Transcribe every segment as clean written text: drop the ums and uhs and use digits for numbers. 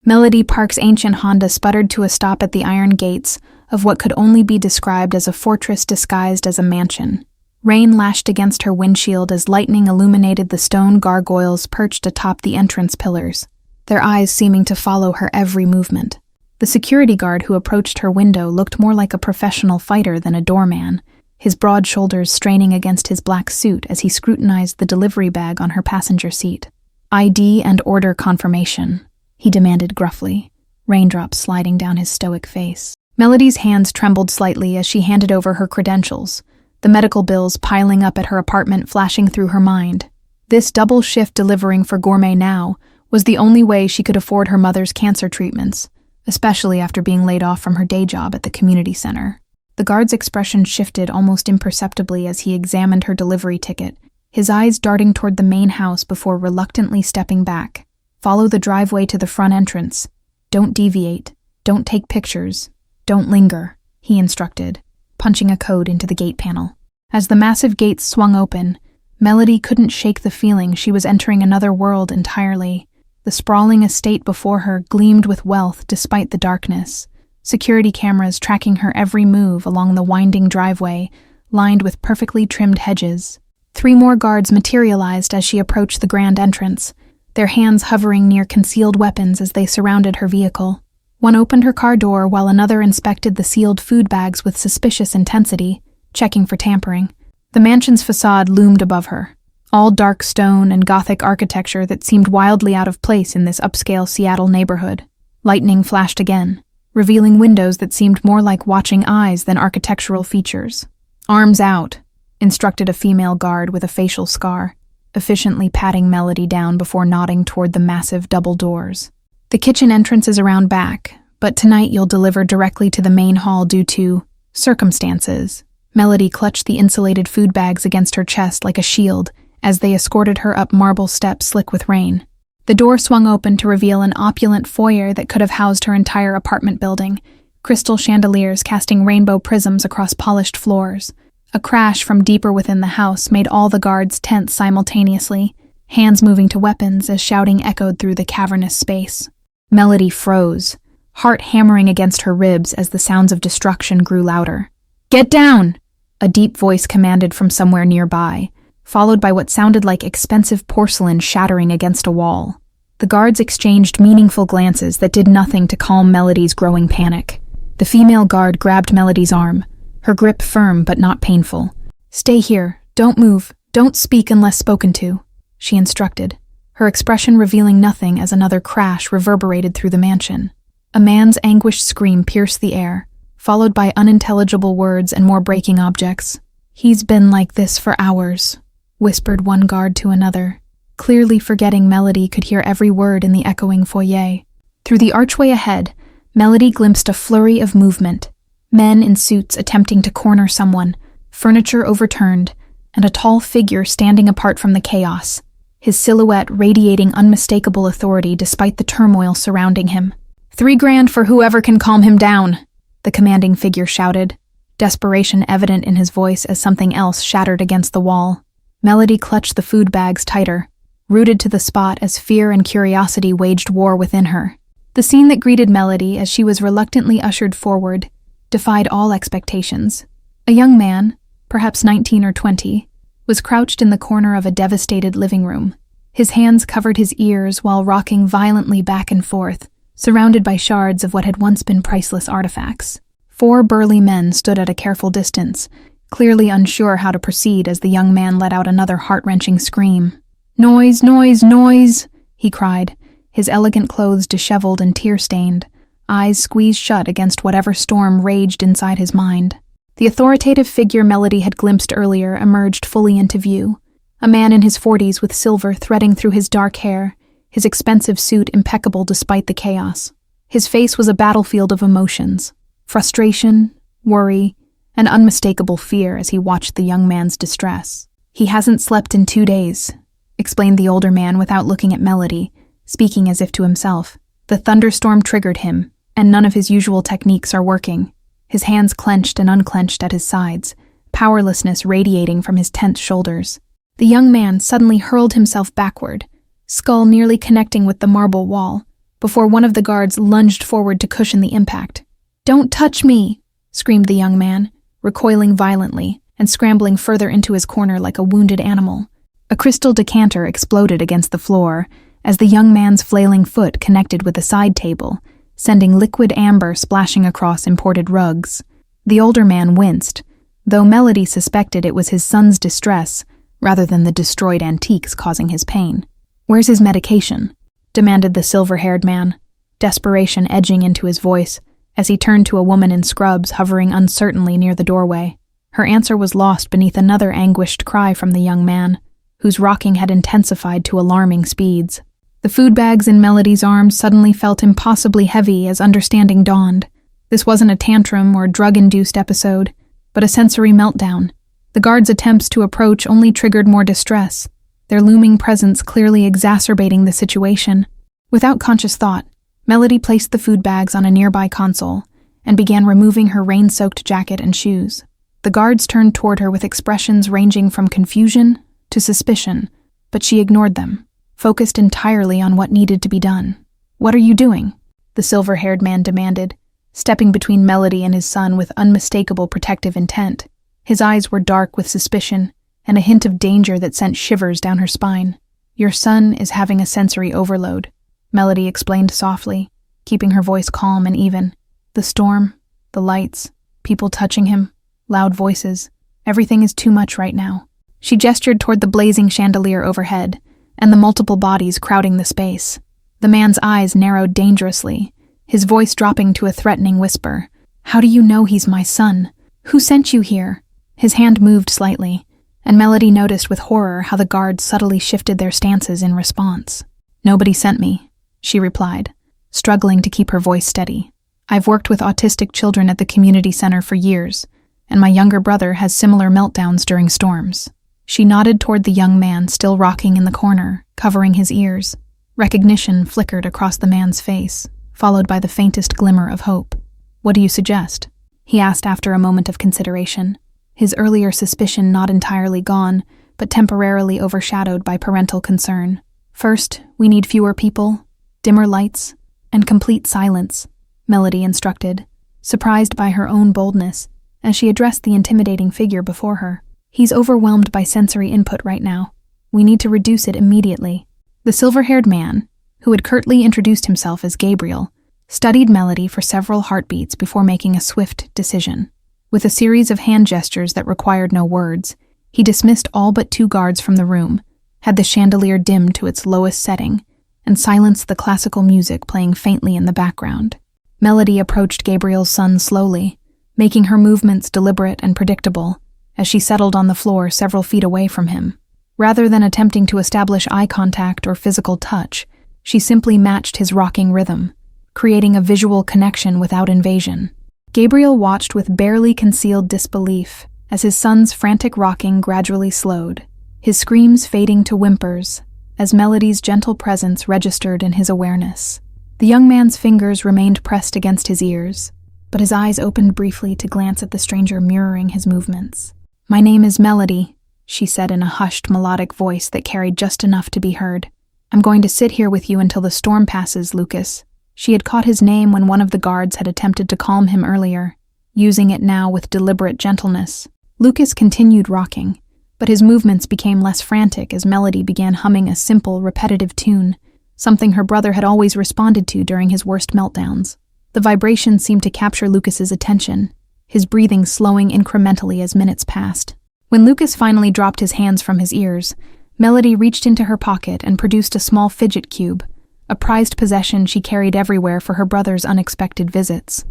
Melody Park's ancient Honda sputtered to a stop at the iron gates of what could only be described as a fortress disguised as a mansion. Rain lashed against her windshield as lightning illuminated the stone gargoyles perched atop the entrance pillars, their eyes seeming to follow her every movement. The security guard who approached her window looked more like a professional fighter than a doorman, his broad shoulders straining against his black suit as he scrutinized the delivery bag on her passenger seat. "ID and order confirmation," he demanded gruffly, raindrops sliding down his stoic face. Melody's hands trembled slightly as she handed over her credentials, the medical bills piling up at her apartment flashing through her mind. This double shift delivering for Gourmet Now was the only way she could afford her mother's cancer treatments, especially after being laid off from her day job at the community center. The guard's expression shifted almost imperceptibly as he examined her delivery ticket, his eyes darting toward the main house before reluctantly stepping back. "Follow the driveway to the front entrance. Don't deviate. Don't take pictures. Don't linger," he instructed, punching a code into the gate panel. As the massive gates swung open, Melody couldn't shake the feeling she was entering another world entirely. The sprawling estate before her gleamed with wealth despite the darkness, security cameras tracking her every move along the winding driveway, lined with perfectly trimmed hedges. 3 more guards materialized as she approached the grand entrance, their hands hovering near concealed weapons as they surrounded her vehicle. One opened her car door while another inspected the sealed food bags with suspicious intensity, checking for tampering. The mansion's facade loomed above her, all dark stone and Gothic architecture that seemed wildly out of place in this upscale Seattle neighborhood. Lightning flashed again, revealing windows that seemed more like watching eyes than architectural features. "Arms out," instructed a female guard with a facial scar, efficiently patting Melody down before nodding toward the massive double doors. "The kitchen entrance is around back, but tonight you'll deliver directly to the main hall due to circumstances." Melody clutched the insulated food bags against her chest like a shield as they escorted her up marble steps slick with rain. The door swung open to reveal an opulent foyer that could have housed her entire apartment building, crystal chandeliers casting rainbow prisms across polished floors. A crash from deeper within the house made all the guards tense simultaneously, hands moving to weapons as shouting echoed through the cavernous space. Melody froze, heart hammering against her ribs as the sounds of destruction grew louder. "Get down!" a deep voice commanded from somewhere nearby, followed by what sounded like expensive porcelain shattering against a wall. The guards exchanged meaningful glances that did nothing to calm Melody's growing panic. The female guard grabbed Melody's arm, her grip firm but not painful. "Stay here, don't move, don't speak unless spoken to," she instructed, her expression revealing nothing as another crash reverberated through the mansion. A man's anguished scream pierced the air, followed by unintelligible words and more breaking objects. "He's been like this for hours," whispered one guard to another, clearly forgetting Melody could hear every word in the echoing foyer. Through the archway ahead, Melody glimpsed a flurry of movement, men in suits attempting to corner someone, furniture overturned, and a tall figure standing apart from the chaos, his silhouette radiating unmistakable authority despite the turmoil surrounding him. "$3,000 for whoever can calm him down," the commanding figure shouted, desperation evident in his voice as something else shattered against the wall. Melody clutched the food bags tighter, rooted to the spot as fear and curiosity waged war within her. The scene that greeted Melody as she was reluctantly ushered forward defied all expectations. A young man, perhaps 19 or 20, was crouched in the corner of a devastated living room. His hands covered his ears while rocking violently back and forth, surrounded by shards of what had once been priceless artifacts. 4 burly men stood at a careful distance, clearly unsure how to proceed as the young man let out another heart-wrenching scream. "Noise, noise, noise!" he cried, his elegant clothes disheveled and tear-stained, eyes squeezed shut against whatever storm raged inside his mind. The authoritative figure Melody had glimpsed earlier emerged fully into view, a man in his 40s with silver threading through his dark hair, his expensive suit impeccable despite the chaos. His face was a battlefield of emotions, frustration, worry, and unmistakable fear as he watched the young man's distress. "He hasn't slept in 2 days," explained the older man without looking at Melody, speaking as if to himself. "The thunderstorm triggered him, and none of his usual techniques are working." His hands clenched and unclenched at his sides, powerlessness radiating from his tense shoulders. The young man suddenly hurled himself backward, skull nearly connecting with the marble wall, before one of the guards lunged forward to cushion the impact. "Don't touch me!" screamed the young man, recoiling violently and scrambling further into his corner like a wounded animal. A crystal decanter exploded against the floor as the young man's flailing foot connected with a side table, sending liquid amber splashing across imported rugs. The older man winced, though Melody suspected it was his son's distress rather than the destroyed antiques causing his pain. "Where's his medication?" demanded the silver-haired man, desperation edging into his voice as he turned to a woman in scrubs hovering uncertainly near the doorway. Her answer was lost beneath another anguished cry from the young man, whose rocking had intensified to alarming speeds. The food bags in Melody's arms suddenly felt impossibly heavy as understanding dawned. This wasn't a tantrum or drug-induced episode, but a sensory meltdown. The guards' attempts to approach only triggered more distress, their looming presence clearly exacerbating the situation. Without conscious thought, Melody placed the food bags on a nearby console and began removing her rain-soaked jacket and shoes. The guards turned toward her with expressions ranging from confusion to suspicion, but she ignored them, focused entirely on what needed to be done. "What are you doing?" the silver-haired man demanded, stepping between Melody and his son with unmistakable protective intent. His eyes were dark with suspicion and a hint of danger that sent shivers down her spine. "Your son is having a sensory overload," Melody explained softly, keeping her voice calm and even. "The storm, the lights, people touching him, loud voices, everything is too much right now." She gestured toward the blazing chandelier overhead and the multiple bodies crowding the space. The man's eyes narrowed dangerously, his voice dropping to a threatening whisper. "How do you know he's my son? Who sent you here?" His hand moved slightly, and Melody noticed with horror how the guards subtly shifted their stances in response. "Nobody sent me," she replied, struggling to keep her voice steady. "I've worked with autistic children at the community center for years, and my younger brother has similar meltdowns during storms." She nodded toward the young man still rocking in the corner, covering his ears. Recognition flickered across the man's face, followed by the faintest glimmer of hope. "What do you suggest?" he asked after a moment of consideration, his earlier suspicion not entirely gone, but temporarily overshadowed by parental concern. "First, we need fewer people, dimmer lights, and complete silence," Melody instructed, surprised by her own boldness as she addressed the intimidating figure before her. "He's overwhelmed by sensory input right now. We need to reduce it immediately." The silver-haired man, who had curtly introduced himself as Gabriel, studied Melody for several heartbeats before making a swift decision. With a series of hand gestures that required no words, he dismissed all but 2 guards from the room, had the chandelier dimmed to its lowest setting, and silenced the classical music playing faintly in the background. Melody approached Gabriel's son slowly, making her movements deliberate and predictable, as she settled on the floor several feet away from him. Rather than attempting to establish eye contact or physical touch, she simply matched his rocking rhythm, creating a visual connection without invasion. Gabriel watched with barely concealed disbelief as his son's frantic rocking gradually slowed, his screams fading to whimpers as Melody's gentle presence registered in his awareness. The young man's fingers remained pressed against his ears, but his eyes opened briefly to glance at the stranger mirroring his movements. "My name is Melody," she said in a hushed, melodic voice that carried just enough to be heard. "I'm going to sit here with you until the storm passes, Lucas." She had caught his name when one of the guards had attempted to calm him earlier, using it now with deliberate gentleness. Lucas continued rocking, but his movements became less frantic as Melody began humming a simple, repetitive tune, something her brother had always responded to during his worst meltdowns. The vibration seemed to capture Lucas's attention, his breathing slowing incrementally as minutes passed. When Lucas finally dropped his hands from his ears, Melody reached into her pocket and produced a small fidget cube, a prized possession she carried everywhere for her brother's unexpected visits.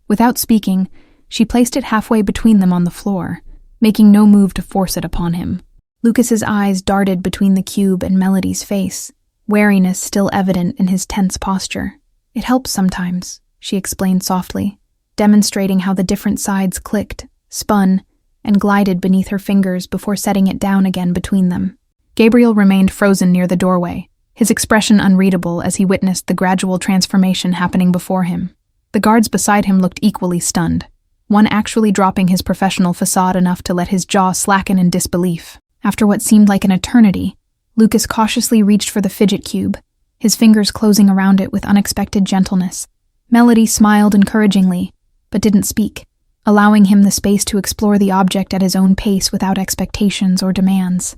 Without speaking, she placed it halfway between them on the floor, making no move to force it upon him. Lucas's eyes darted between the cube and Melody's face, wariness still evident in his tense posture. "It helps sometimes," she explained softly, demonstrating how the different sides clicked, spun, and glided beneath her fingers before setting it down again between them. Gabriel remained frozen near the doorway, his expression unreadable as he witnessed the gradual transformation happening before him. The guards beside him looked equally stunned, one actually dropping his professional facade enough to let his jaw slacken in disbelief. After what seemed like an eternity, Lucas cautiously reached for the fidget cube, his fingers closing around it with unexpected gentleness. Melody smiled encouragingly, but didn't speak, allowing him the space to explore the object at his own pace without expectations or demands.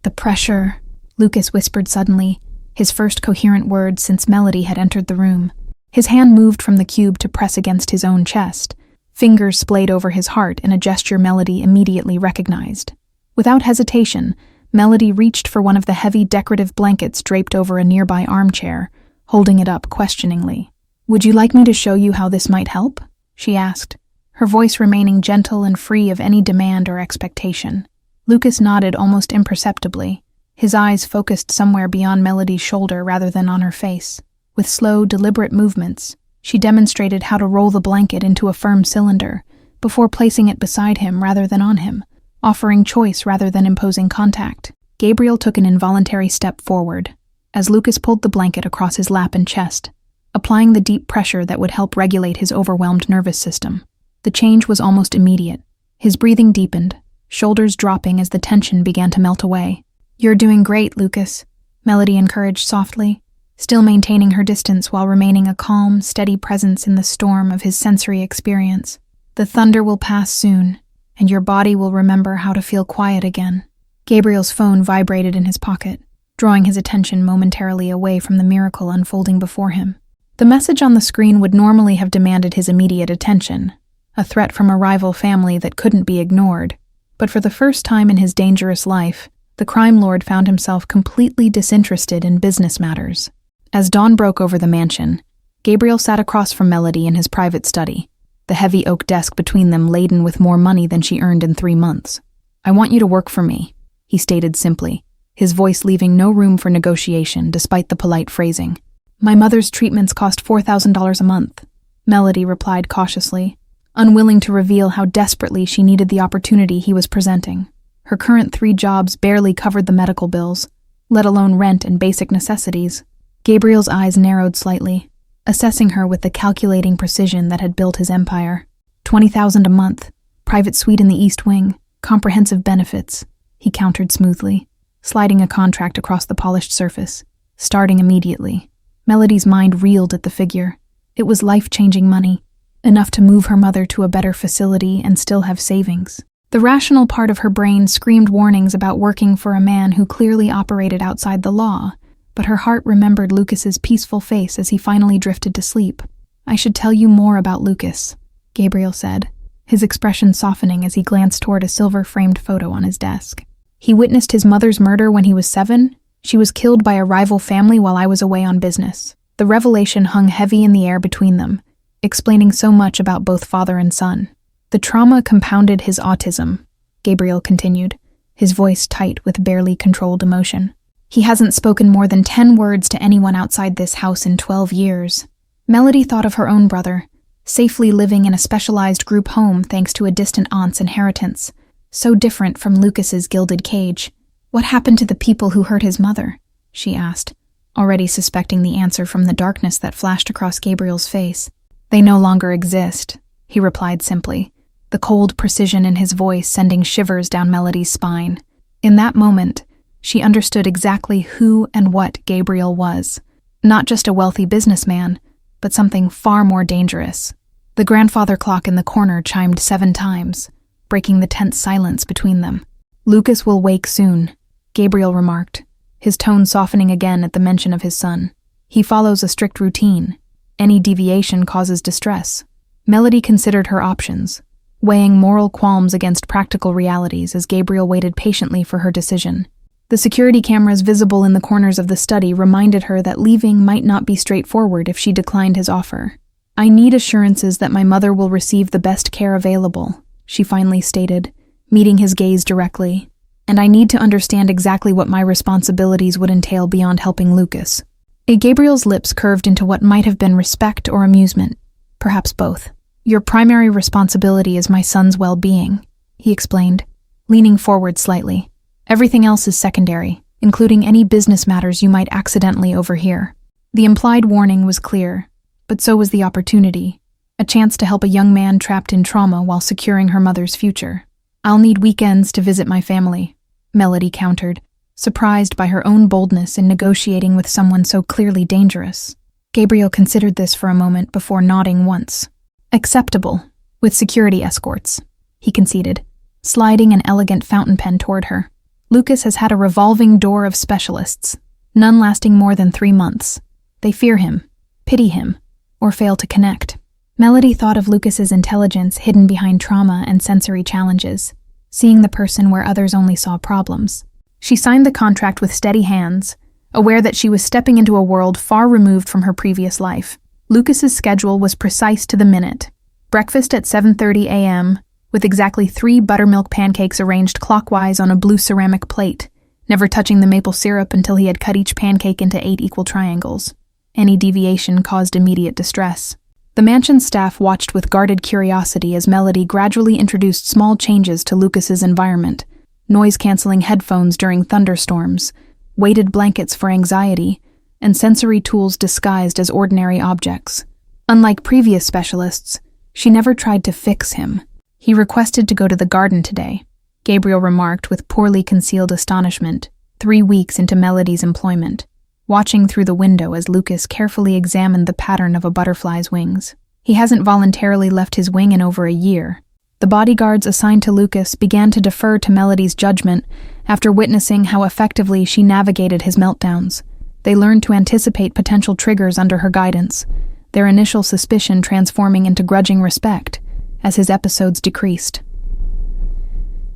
"The pressure," Lucas whispered suddenly, his first coherent word since Melody had entered the room. His hand moved from the cube to press against his own chest, fingers splayed over his heart in a gesture Melody immediately recognized. Without hesitation, Melody reached for one of the heavy decorative blankets draped over a nearby armchair, holding it up questioningly. "Would you like me to show you how this might help?" she asked, her voice remaining gentle and free of any demand or expectation. Lucas nodded almost imperceptibly, his eyes focused somewhere beyond Melody's shoulder rather than on her face. With slow, deliberate movements, she demonstrated how to roll the blanket into a firm cylinder before placing it beside him rather than on him, offering choice rather than imposing contact. Gabriel took an involuntary step forward as Lucas pulled the blanket across his lap and chest, applying the deep pressure that would help regulate his overwhelmed nervous system. The change was almost immediate. His breathing deepened, shoulders dropping as the tension began to melt away. "You're doing great, Lucas," Melody encouraged softly, still maintaining her distance while remaining a calm, steady presence in the storm of his sensory experience. "The thunder will pass soon, and your body will remember how to feel quiet again." Gabriel's phone vibrated in his pocket, drawing his attention momentarily away from the miracle unfolding before him. The message on the screen would normally have demanded his immediate attention, a threat from a rival family that couldn't be ignored, but for the first time in his dangerous life, the crime lord found himself completely disinterested in business matters. As dawn broke over the mansion, Gabriel sat across from Melody in his private study, the heavy oak desk between them laden with more money than she earned in 3 months. "I want you to work for me," he stated simply, his voice leaving no room for negotiation despite the polite phrasing. "My mother's treatments cost $4,000 a month," Melody replied cautiously, unwilling to reveal how desperately she needed the opportunity he was presenting. Her current 3 jobs barely covered the medical bills, let alone rent and basic necessities. Gabriel's eyes narrowed slightly, assessing her with the calculating precision that had built his empire. $20,000 a month, private suite in the East Wing, comprehensive benefits, he countered smoothly, sliding a contract across the polished surface, starting immediately. Melody's mind reeled at the figure. It was life-changing money, enough to move her mother to a better facility and still have savings. The rational part of her brain screamed warnings about working for a man who clearly operated outside the law, but her heart remembered Lucas's peaceful face as he finally drifted to sleep. "I should tell you more about Lucas," Gabriel said, his expression softening as he glanced toward a silver-framed photo on his desk. "He witnessed his mother's murder when he was 7. She was killed by a rival family while I was away on business." The revelation hung heavy in the air between them, explaining so much about both father and son. "The trauma compounded his autism," Gabriel continued, his voice tight with barely controlled emotion. "He hasn't spoken more than 10 words to anyone outside this house in 12 years. Melody thought of her own brother, safely living in a specialized group home thanks to a distant aunt's inheritance, so different from Lucas's gilded cage. "What happened to the people who hurt his mother?" she asked, already suspecting the answer from the darkness that flashed across Gabriel's face. "They no longer exist," he replied simply, the cold precision in his voice sending shivers down Melody's spine. In that moment, she understood exactly who and what Gabriel was. Not just a wealthy businessman, but something far more dangerous. The grandfather clock in the corner chimed 7 times, breaking the tense silence between them. "Lucas will wake soon," Gabriel remarked, his tone softening again at the mention of his son. "He follows a strict routine. Any deviation causes distress." Melody considered her options, weighing moral qualms against practical realities as Gabriel waited patiently for her decision. The security cameras visible in the corners of the study reminded her that leaving might not be straightforward if she declined his offer. "I need assurances that my mother will receive the best care available," she finally stated, meeting his gaze directly. "And I need to understand exactly what my responsibilities would entail beyond helping Lucas." Gabriel's lips curved into what might have been respect or amusement, perhaps both. "Your primary responsibility is my son's well-being," he explained, leaning forward slightly. "Everything else is secondary, including any business matters you might accidentally overhear." The implied warning was clear, but so was the opportunity, a chance to help a young man trapped in trauma while securing her mother's future. "I'll need weekends to visit my family," Melody countered, surprised by her own boldness in negotiating with someone so clearly dangerous. Gabriel considered this for a moment before nodding once. Acceptable, with security escorts, he conceded, sliding an elegant fountain pen toward her. Lucas has had a revolving door of specialists, none lasting more than 3 months. They fear him, pity him, or fail to connect. Melody thought of Lucas's intelligence hidden behind trauma and sensory challenges, seeing the person where others only saw problems. She signed the contract with steady hands, aware that she was stepping into a world far removed from her previous life. Lucas's schedule was precise to the minute. Breakfast at 7:30 a.m., with exactly 3 buttermilk pancakes arranged clockwise on a blue ceramic plate, never touching the maple syrup until he had cut each pancake into 8 equal triangles. Any deviation caused immediate distress. The mansion staff watched with guarded curiosity as Melody gradually introduced small changes to Lucas's environment: noise-canceling headphones during thunderstorms, weighted blankets for anxiety, and sensory tools disguised as ordinary objects. Unlike previous specialists, she never tried to fix him. He requested to go to the garden today, Gabriel remarked with poorly concealed astonishment, 3 weeks into Melody's employment, watching through the window as Lucas carefully examined the pattern of a butterfly's wings. He hasn't voluntarily left his wing in over a year. The bodyguards assigned to Lucas began to defer to Melody's judgment after witnessing how effectively she navigated his meltdowns. They learned to anticipate potential triggers under her guidance, their initial suspicion transforming into grudging respect as his episodes decreased.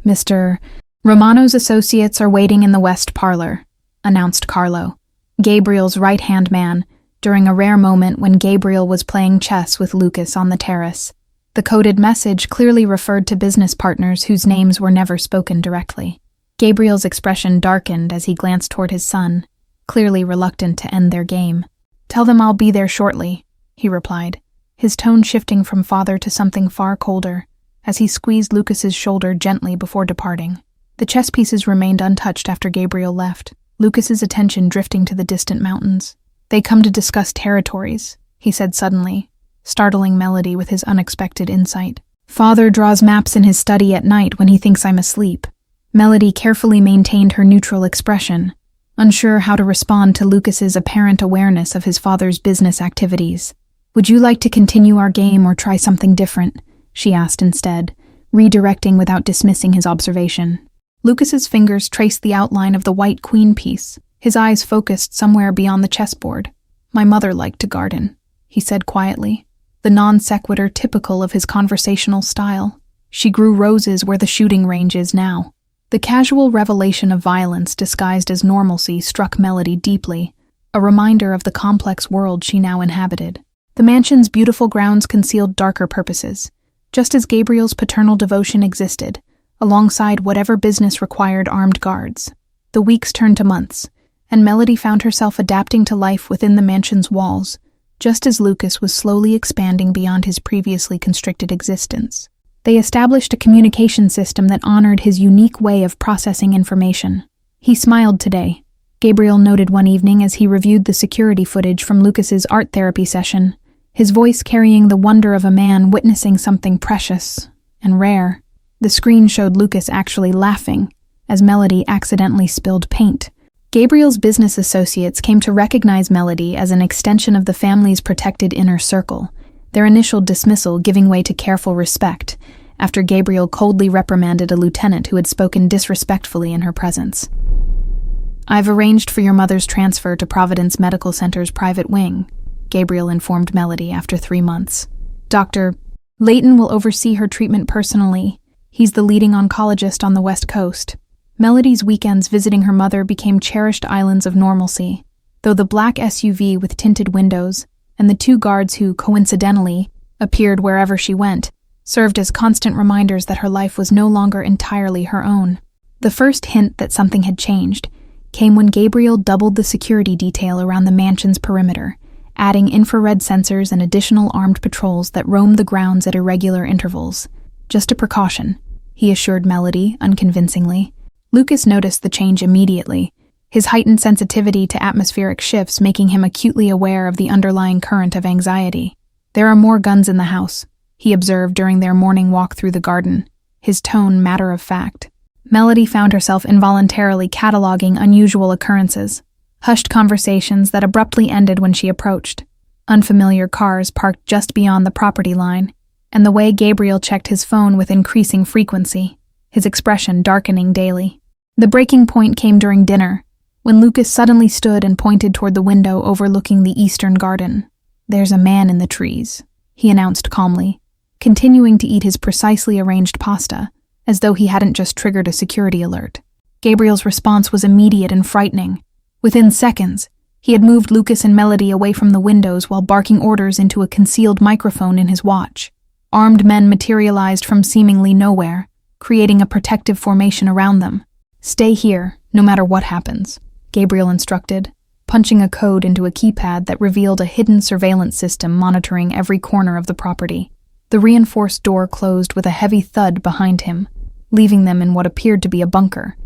Mr. Romano's associates are waiting in the West Parlor, announced Carlo, Gabriel's right-hand man, during a rare moment when Gabriel was playing chess with Lucas on the terrace. The coded message clearly referred to business partners whose names were never spoken directly. Gabriel's expression darkened as he glanced toward his son, clearly reluctant to end their game. "Tell them I'll be there shortly," he replied, his tone shifting from father to something far colder, as he squeezed Lucas's shoulder gently before departing. The chess pieces remained untouched after Gabriel left, Lucas's attention drifting to the distant mountains. "They come to discuss territories," he said suddenly, startling Melody with his unexpected insight. "Father draws maps in his study at night when he thinks I'm asleep." Melody carefully maintained her neutral expression, unsure how to respond to Lucas's apparent awareness of his father's business activities. "Would you like to continue our game or try something different?" she asked instead, redirecting without dismissing his observation. Lucas's fingers traced the outline of the white queen piece, his eyes focused somewhere beyond the chessboard. "My mother liked to garden," he said quietly, the non-sequitur typical of his conversational style. "She grew roses where the shooting range is now." The casual revelation of violence disguised as normalcy struck Melody deeply, a reminder of the complex world she now inhabited. The mansion's beautiful grounds concealed darker purposes, just as Gabriel's paternal devotion existed, alongside whatever business required armed guards. The weeks turned to months, and Melody found herself adapting to life within the mansion's walls, just as Lucas was slowly expanding beyond his previously constricted existence. They established a communication system that honored his unique way of processing information. He smiled today, Gabriel noted one evening as he reviewed the security footage from Lucas's art therapy session, his voice carrying the wonder of a man witnessing something precious and rare. The screen showed Lucas actually laughing as Melody accidentally spilled paint. Gabriel's business associates came to recognize Melody as an extension of the family's protected inner circle, their initial dismissal giving way to careful respect after Gabriel coldly reprimanded a lieutenant who had spoken disrespectfully in her presence. "I've arranged for your mother's transfer to Providence Medical Center's private wing," Gabriel informed Melody after 3 months. "Dr. Layton will oversee her treatment personally. He's the leading oncologist on the West Coast." Melody's weekends visiting her mother became cherished islands of normalcy, though the black SUV with tinted windows and the 2 guards who, coincidentally, appeared wherever she went, served as constant reminders that her life was no longer entirely her own. The first hint that something had changed came when Gabriel doubled the security detail around the mansion's perimeter, adding infrared sensors and additional armed patrols that roamed the grounds at irregular intervals. "Just a precaution," he assured Melody unconvincingly. Lucas noticed the change immediately, his heightened sensitivity to atmospheric shifts making him acutely aware of the underlying current of anxiety. "There are more guns in the house," he observed during their morning walk through the garden, his tone matter of fact. Melody found herself involuntarily cataloging unusual occurrences, hushed conversations that abruptly ended when she approached, unfamiliar cars parked just beyond the property line, and the way Gabriel checked his phone with increasing frequency, his expression darkening daily. The breaking point came during dinner, when Lucas suddenly stood and pointed toward the window overlooking the eastern garden. "There's a man in the trees," he announced calmly, continuing to eat his precisely arranged pasta, as though he hadn't just triggered a security alert. Gabriel's response was immediate and frightening. Within seconds, he had moved Lucas and Melody away from the windows while barking orders into a concealed microphone in his watch. Armed men materialized from seemingly nowhere, creating a protective formation around them. "Stay here, no matter what happens," Gabriel instructed, punching a code into a keypad that revealed a hidden surveillance system monitoring every corner of the property. The reinforced door closed with a heavy thud behind him, leaving them in what appeared to be a bunker.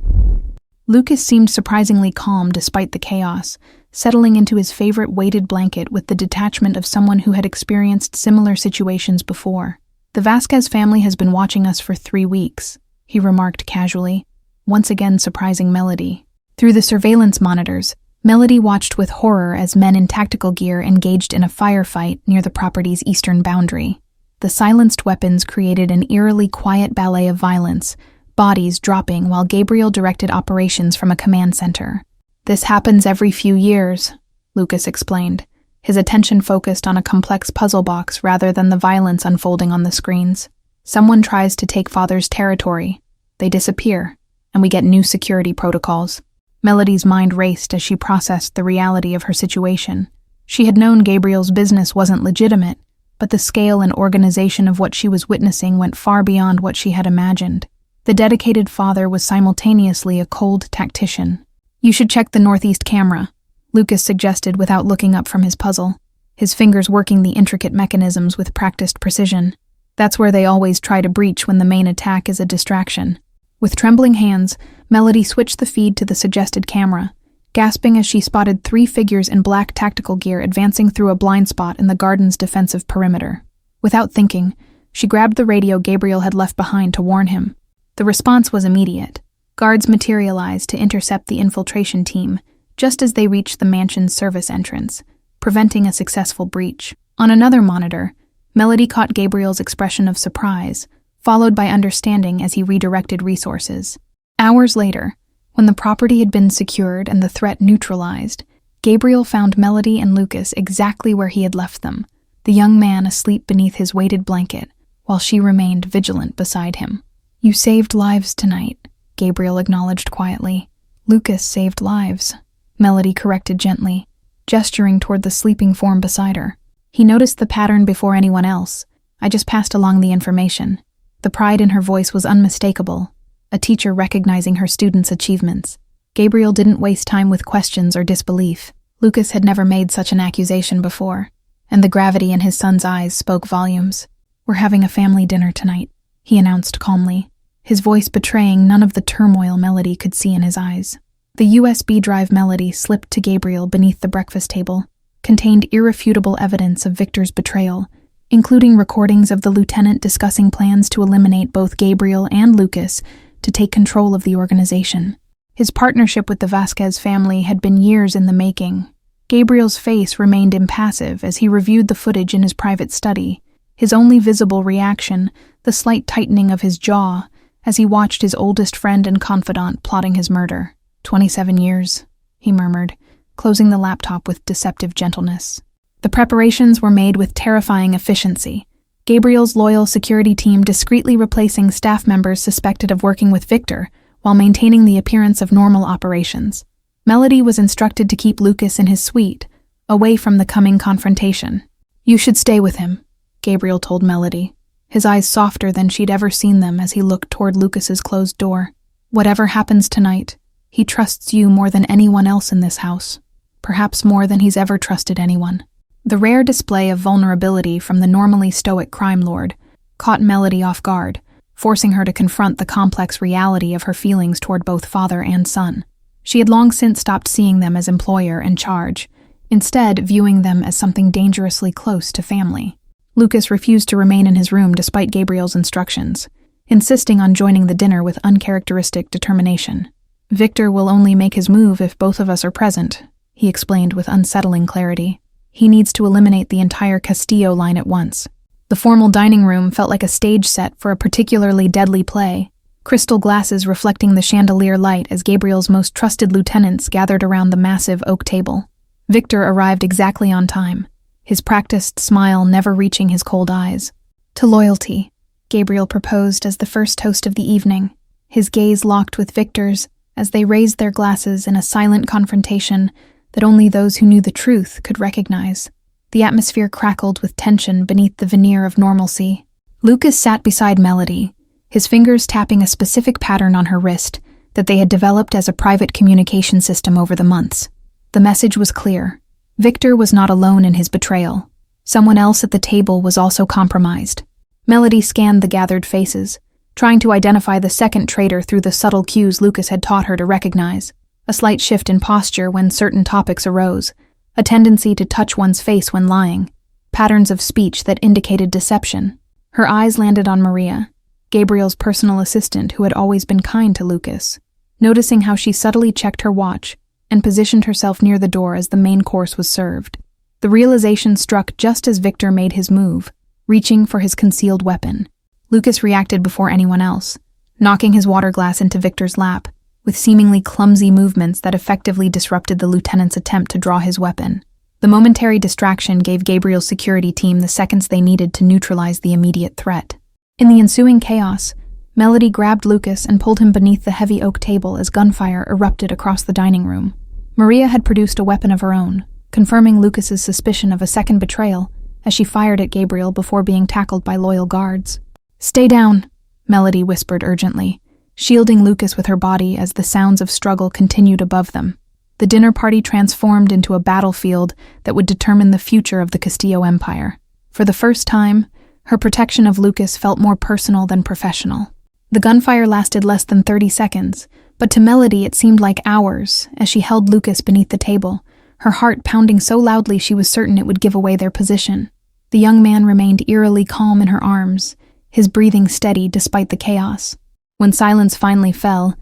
Lucas seemed surprisingly calm despite the chaos, settling into his favorite weighted blanket with the detachment of someone who had experienced similar situations before. "The Vasquez family has been watching us for 3 weeks," he remarked casually, once again surprising Melody. Through the surveillance monitors, Melody watched with horror as men in tactical gear engaged in a firefight near the property's eastern boundary. The silenced weapons created an eerily quiet ballet of violence, bodies dropping while Gabriel directed operations from a command center. "This happens every few years," Lucas explained, his attention focused on a complex puzzle box rather than the violence unfolding on the screens. "Someone tries to take Father's territory. They disappear, and we get new security protocols." Melody's mind raced as she processed the reality of her situation. She had known Gabriel's business wasn't legitimate, but the scale and organization of what she was witnessing went far beyond what she had imagined. The dedicated father was simultaneously a cold tactician. "You should check the northeast camera," Lucas suggested without looking up from his puzzle, his fingers working the intricate mechanisms with practiced precision. "That's where they always try to breach when the main attack is a distraction." With trembling hands, Melody switched the feed to the suggested camera, gasping as she spotted 3 figures in black tactical gear advancing through a blind spot in the garden's defensive perimeter. Without thinking, she grabbed the radio Gabriel had left behind to warn him. The response was immediate. Guards materialized to intercept the infiltration team, just as they reached the mansion's service entrance, preventing a successful breach. On another monitor, Melody caught Gabriel's expression of surprise, followed by understanding as he redirected resources. Hours later, when the property had been secured and the threat neutralized, Gabriel found Melody and Lucas exactly where he had left them, the young man asleep beneath his weighted blanket, while she remained vigilant beside him. "You saved lives tonight," Gabriel acknowledged quietly. "Lucas saved lives," Melody corrected gently, gesturing toward the sleeping form beside her. "He noticed the pattern before anyone else. I just passed along the information." The pride in her voice was unmistakable, a teacher recognizing her students' achievements. Gabriel didn't waste time with questions or disbelief. Lucas had never made such an accusation before, and the gravity in his son's eyes spoke volumes. "We're having a family dinner tonight," he announced calmly, his voice betraying none of the turmoil Melody could see in his eyes. The USB drive Melody slipped to Gabriel beneath the breakfast table contained irrefutable evidence of Victor's betrayal, including recordings of the lieutenant discussing plans to eliminate both Gabriel and Lucas to take control of the organization. His partnership with the Vasquez family had been years in the making. Gabriel's face remained impassive as he reviewed the footage in his private study, his only visible reaction the slight tightening of his jaw as he watched his oldest friend and confidant plotting his murder. 27 years, he murmured, closing the laptop with deceptive gentleness. The preparations were made with terrifying efficiency, Gabriel's loyal security team discreetly replacing staff members suspected of working with Victor while maintaining the appearance of normal operations. Melody was instructed to keep Lucas in his suite, away from the coming confrontation. "You should stay with him," Gabriel told Melody, his eyes softer than she'd ever seen them as he looked toward Lucas's closed door. "Whatever happens tonight, he trusts you more than anyone else in this house, perhaps more than he's ever trusted anyone." The rare display of vulnerability from the normally stoic crime lord caught Melody off guard, forcing her to confront the complex reality of her feelings toward both father and son. She had long since stopped seeing them as employer and charge, instead viewing them as something dangerously close to family. Lucas refused to remain in his room despite Gabriel's instructions, insisting on joining the dinner with uncharacteristic determination. "Victor will only make his move if both of us are present," he explained with unsettling clarity. "He needs to eliminate the entire Castillo line at once." The formal dining room felt like a stage set for a particularly deadly play, crystal glasses reflecting the chandelier light as Gabriel's most trusted lieutenants gathered around the massive oak table. Victor arrived exactly on time, his practiced smile never reaching his cold eyes. "To loyalty," Gabriel proposed as the first toast of the evening, his gaze locked with Victor's as they raised their glasses in a silent confrontation that only those who knew the truth could recognize. The atmosphere crackled with tension beneath the veneer of normalcy. Lucas sat beside Melody, his fingers tapping a specific pattern on her wrist that they had developed as a private communication system over the months. The message was clear. Victor was not alone in his betrayal. Someone else at the table was also compromised. Melody scanned the gathered faces, trying to identify the second traitor through the subtle cues Lucas had taught her to recognize. A slight shift in posture when certain topics arose, a tendency to touch one's face when lying, patterns of speech that indicated deception. Her eyes landed on Maria, Gabriel's personal assistant who had always been kind to Lucas, noticing how she subtly checked her watch and positioned herself near the door as the main course was served. The realization struck just as Victor made his move, reaching for his concealed weapon. Lucas reacted before anyone else, knocking his water glass into Victor's lap, with seemingly clumsy movements that effectively disrupted the lieutenant's attempt to draw his weapon. The momentary distraction gave Gabriel's security team the seconds they needed to neutralize the immediate threat. In the ensuing chaos, Melody grabbed Lucas and pulled him beneath the heavy oak table as gunfire erupted across the dining room. Maria had produced a weapon of her own, confirming Lucas's suspicion of a second betrayal as she fired at Gabriel before being tackled by loyal guards. "Stay down," Melody whispered urgently, shielding Lucas with her body as the sounds of struggle continued above them. The dinner party transformed into a battlefield that would determine the future of the Castillo Empire. For the first time, her protection of Lucas felt more personal than professional. The gunfire lasted less than 30 seconds, but to Melody it seemed like hours as she held Lucas beneath the table, her heart pounding so loudly she was certain it would give away their position. The young man remained eerily calm in her arms, his breathing steady despite the chaos. When silence finally fell,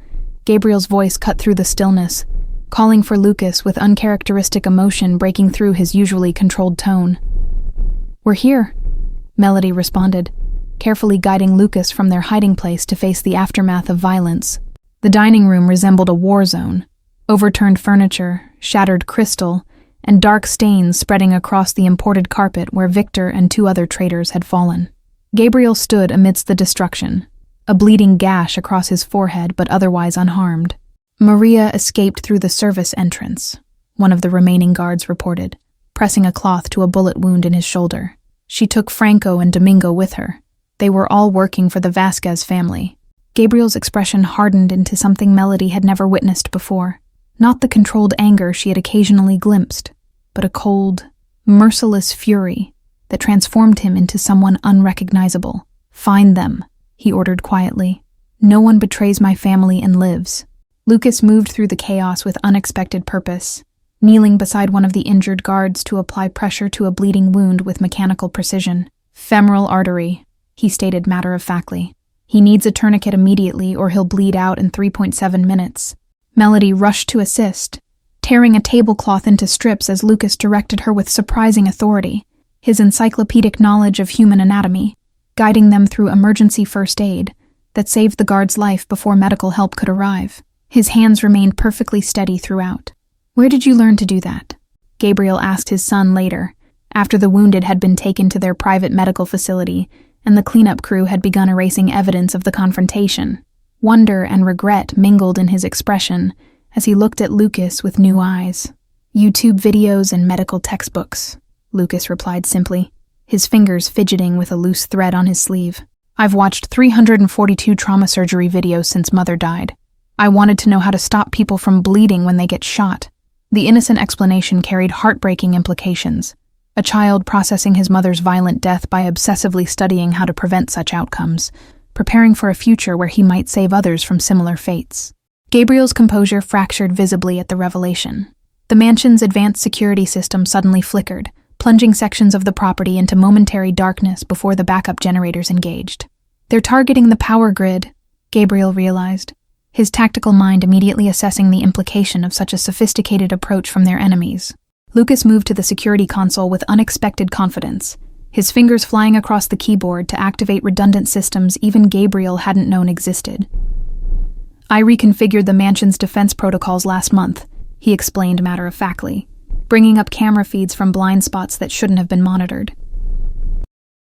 Gabriel's voice cut through the stillness, calling for Lucas with uncharacteristic emotion breaking through his usually controlled tone. "We're here," Melody responded, carefully guiding Lucas from their hiding place to face the aftermath of violence. The dining room resembled a war zone, overturned furniture, shattered crystal, and dark stains spreading across the imported carpet where Victor and 2 other traitors had fallen. Gabriel stood amidst the destruction, a bleeding gash across his forehead but otherwise unharmed. Maria escaped through the service entrance, one of the remaining guards reported, pressing a cloth to a bullet wound in his shoulder. She took Franco and Domingo with her. They were all working for the Vasquez family. Gabriel's expression hardened into something Melody had never witnessed before. Not the controlled anger she had occasionally glimpsed, but a cold, merciless fury that transformed him into someone unrecognizable. "Find them," he ordered quietly. "No one betrays my family and lives." Lucas moved through the chaos with unexpected purpose, kneeling beside one of the injured guards to apply pressure to a bleeding wound with mechanical precision. "Femoral artery," he stated matter-of-factly. "He needs a tourniquet immediately or he'll bleed out in 3.7 minutes. Melody rushed to assist, tearing a tablecloth into strips as Lucas directed her with surprising authority, his encyclopedic knowledge of human anatomy, guiding them through emergency first aid that saved the guard's life before medical help could arrive. His hands remained perfectly steady throughout. "Where did you learn to do that?" Gabriel asked his son later, after the wounded had been taken to their private medical facility and the cleanup crew had begun erasing evidence of the confrontation. Wonder and regret mingled in his expression as he looked at Lucas with new eyes. "YouTube videos and medical textbooks," Lucas replied simply, his fingers fidgeting with a loose thread on his sleeve. "I've watched 342 trauma surgery videos since Mother died. I wanted to know how to stop people from bleeding when they get shot." The innocent explanation carried heartbreaking implications. A child processing his mother's violent death by obsessively studying how to prevent such outcomes, preparing for a future where he might save others from similar fates. Gabriel's composure fractured visibly at the revelation. The mansion's advanced security system suddenly flickered, plunging sections of the property into momentary darkness before the backup generators engaged. They're targeting the power grid, Gabriel realized, his tactical mind immediately assessing the implication of such a sophisticated approach from their enemies. Lucas moved to the security console with unexpected confidence, his fingers flying across the keyboard to activate redundant systems even Gabriel hadn't known existed. "I reconfigured the mansion's defense protocols last month," he explained matter-of-factly, bringing up camera feeds from blind spots that shouldn't have been monitored.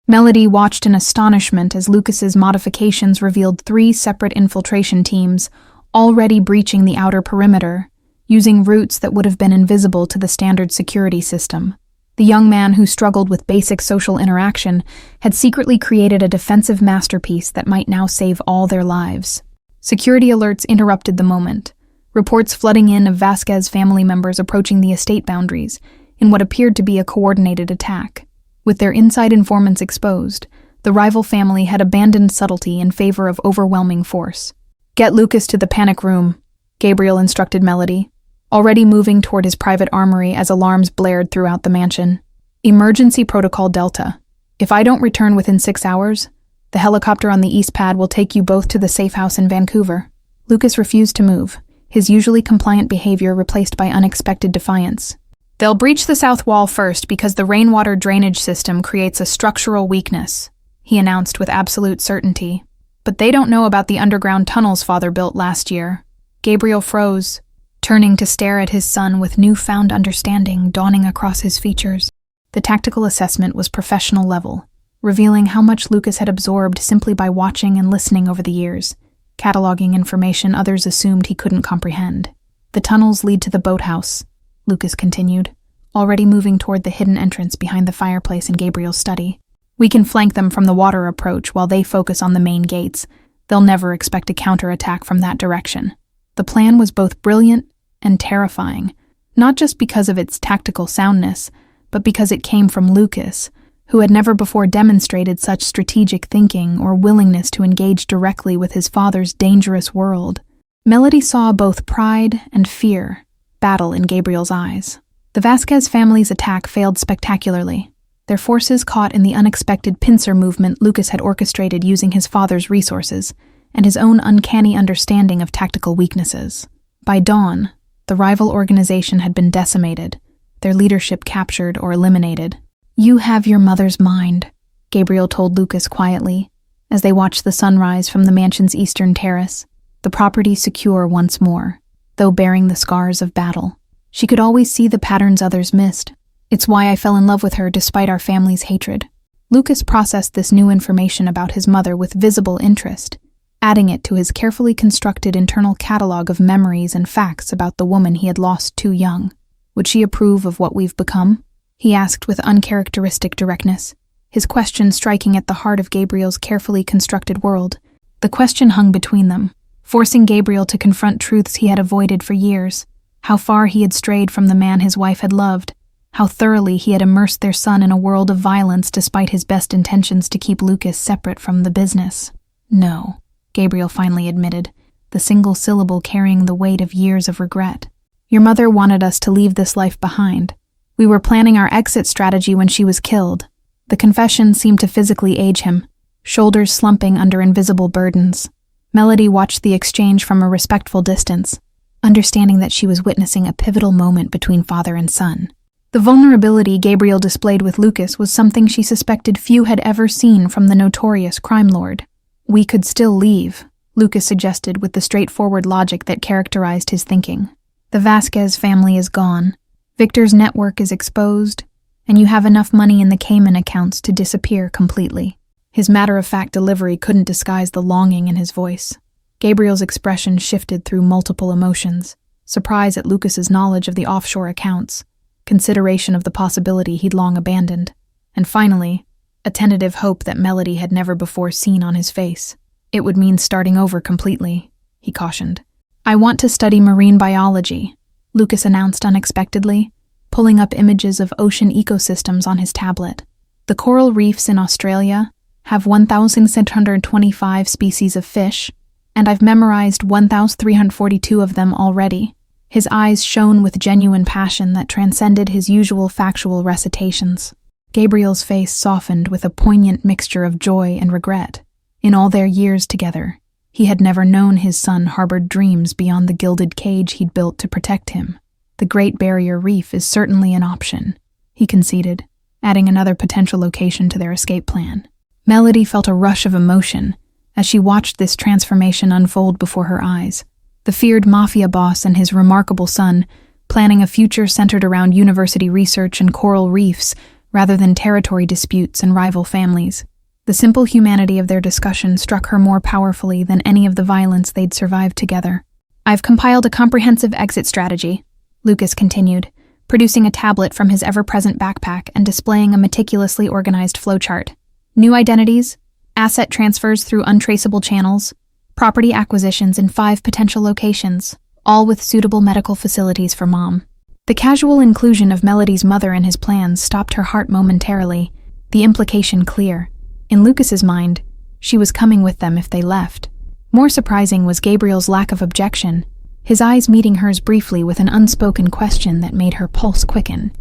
Melody watched in astonishment as Lucas's modifications revealed 3 separate infiltration teams already breaching the outer perimeter, using routes that would have been invisible to the standard security system. The young man who struggled with basic social interaction had secretly created a defensive masterpiece that might now save all their lives. Security alerts interrupted the moment, reports flooding in of Vasquez family members approaching the estate boundaries in what appeared to be a coordinated attack. With their inside informants exposed, the rival family had abandoned subtlety in favor of overwhelming force. "Get Lucas to the panic room," Gabriel instructed Melody, already moving toward his private armory as alarms blared throughout the mansion. "Emergency Protocol Delta. If I don't return within 6 hours, the helicopter on the east pad will take you both to the safe house in Vancouver." Lucas refused to move, his usually compliant behavior replaced by unexpected defiance. "They'll breach the south wall first because the rainwater drainage system creates a structural weakness," he announced with absolute certainty. "But they don't know about the underground tunnels Father built last year." Gabriel froze, turning to stare at his son with newfound understanding dawning across his features. The tactical assessment was professional level, revealing how much Lucas had absorbed simply by watching and listening over the years, cataloging information others assumed he couldn't comprehend. "The tunnels lead to the boathouse," Lucas continued, already moving toward the hidden entrance behind the fireplace in Gabriel's study. "We can flank them from the water approach while they focus on the main gates. They'll never expect a counterattack from that direction." The plan was both brilliant and terrifying, not just because of its tactical soundness, but because it came from Lucas, who had never before demonstrated such strategic thinking or willingness to engage directly with his father's dangerous world. Melody saw both pride and fear battle in Gabriel's eyes. The Vasquez family's attack failed spectacularly, their forces caught in the unexpected pincer movement Lucas had orchestrated using his father's resources and his own uncanny understanding of tactical weaknesses. By dawn, the rival organization had been decimated, their leadership captured or eliminated. "You have your mother's mind," Gabriel told Lucas quietly, as they watched the sunrise from the mansion's eastern terrace, the property secure once more, though bearing the scars of battle. "She could always see the patterns others missed. It's why I fell in love with her despite our family's hatred." Lucas processed this new information about his mother with visible interest, adding it to his carefully constructed internal catalog of memories and facts about the woman he had lost too young. "Would she approve of what we've become?" he asked with uncharacteristic directness, his question striking at the heart of Gabriel's carefully constructed world. The question hung between them, forcing Gabriel to confront truths he had avoided for years: how far he had strayed from the man his wife had loved, how thoroughly he had immersed their son in a world of violence despite his best intentions to keep Lucas separate from the business. "No," Gabriel finally admitted, the single syllable carrying the weight of years of regret. "Your mother wanted us to leave this life behind. We were planning our exit strategy when she was killed." The confession seemed to physically age him, shoulders slumping under invisible burdens. Melody watched the exchange from a respectful distance, understanding that she was witnessing a pivotal moment between father and son. The vulnerability Gabriel displayed with Lucas was something she suspected few had ever seen from the notorious crime lord. "We could still leave," Lucas suggested with the straightforward logic that characterized his thinking. "The Vasquez family is gone. Victor's network is exposed, and you have enough money in the Cayman accounts to disappear completely." His matter-of-fact delivery couldn't disguise the longing in his voice. Gabriel's expression shifted through multiple emotions: surprise at Lucas's knowledge of the offshore accounts, consideration of the possibility he'd long abandoned, and finally, a tentative hope that Melody had never before seen on his face. "It would mean starting over completely," he cautioned. "I want to study marine biology," Lucas announced unexpectedly, pulling up images of ocean ecosystems on his tablet. "The coral reefs in Australia have 1,625 species of fish, and I've memorized 1,342 of them already." His eyes shone with genuine passion that transcended his usual factual recitations. Gabriel's face softened with a poignant mixture of joy and regret. In all their years together, he had never known his son harbored dreams beyond the gilded cage he'd built to protect him. The Great Barrier Reef is certainly an option, he conceded, adding another potential location to their escape plan. Melody felt a rush of emotion as she watched this transformation unfold before her eyes. The feared mafia boss and his remarkable son, planning a future centered around university research and coral reefs rather than territory disputes and rival families. The simple humanity of their discussion struck her more powerfully than any of the violence they'd survived together. "I've compiled a comprehensive exit strategy," Lucas continued, producing a tablet from his ever-present backpack and displaying a meticulously organized flowchart. "New identities, asset transfers through untraceable channels, property acquisitions in 5 potential locations, all with suitable medical facilities for Mom." The casual inclusion of Melody's mother in his plans stopped her heart momentarily, the implication clear. In Lucas's mind, she was coming with them if they left. More surprising was Gabriel's lack of objection, his eyes meeting hers briefly with an unspoken question that made her pulse quicken.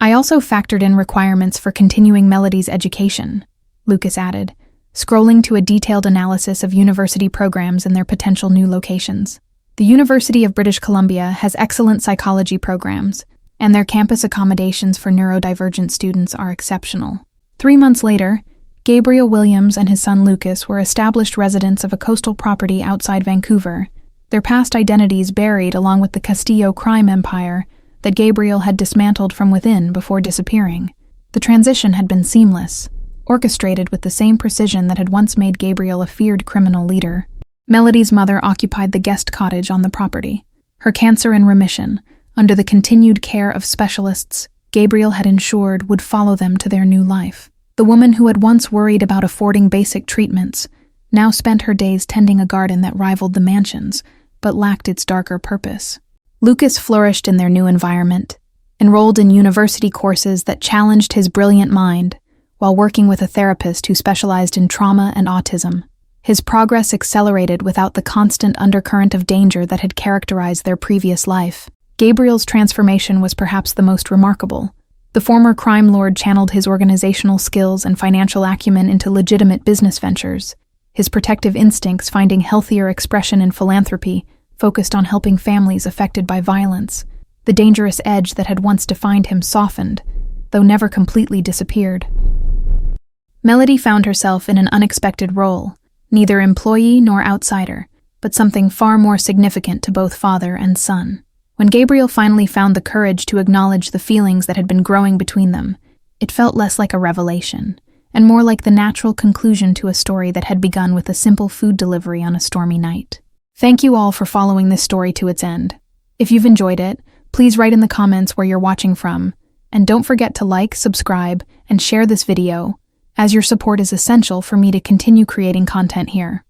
"I also factored in requirements for continuing Melody's education," Lucas added, scrolling to a detailed analysis of university programs and their potential new locations. "The University of British Columbia has excellent psychology programs, and their campus accommodations for neurodivergent students are exceptional." 3 months later, Gabriel Williams and his son Lucas were established residents of a coastal property outside Vancouver, their past identities buried along with the Castillo crime empire that Gabriel had dismantled from within before disappearing. The transition had been seamless, orchestrated with the same precision that had once made Gabriel a feared criminal leader. Melody's mother occupied the guest cottage on the property. Her cancer in remission, under the continued care of specialists Gabriel had ensured would follow them to their new life. The woman who had once worried about affording basic treatments now spent her days tending a garden that rivaled the mansion's, but lacked its darker purpose. Lucas flourished in their new environment, enrolled in university courses that challenged his brilliant mind, while working with a therapist who specialized in trauma and autism. His progress accelerated without the constant undercurrent of danger that had characterized their previous life. Gabriel's transformation was perhaps the most remarkable. The former crime lord channeled his organizational skills and financial acumen into legitimate business ventures, his protective instincts finding healthier expression in philanthropy, focused on helping families affected by violence. The dangerous edge that had once defined him softened, though never completely disappeared. Melody found herself in an unexpected role, neither employee nor outsider, but something far more significant to both father and son. When Gabriel finally found the courage to acknowledge the feelings that had been growing between them, it felt less like a revelation, and more like the natural conclusion to a story that had begun with a simple food delivery on a stormy night. Thank you all for following this story to its end. If you've enjoyed it, please write in the comments where you're watching from, and don't forget to like, subscribe, and share this video, as your support is essential for me to continue creating content here.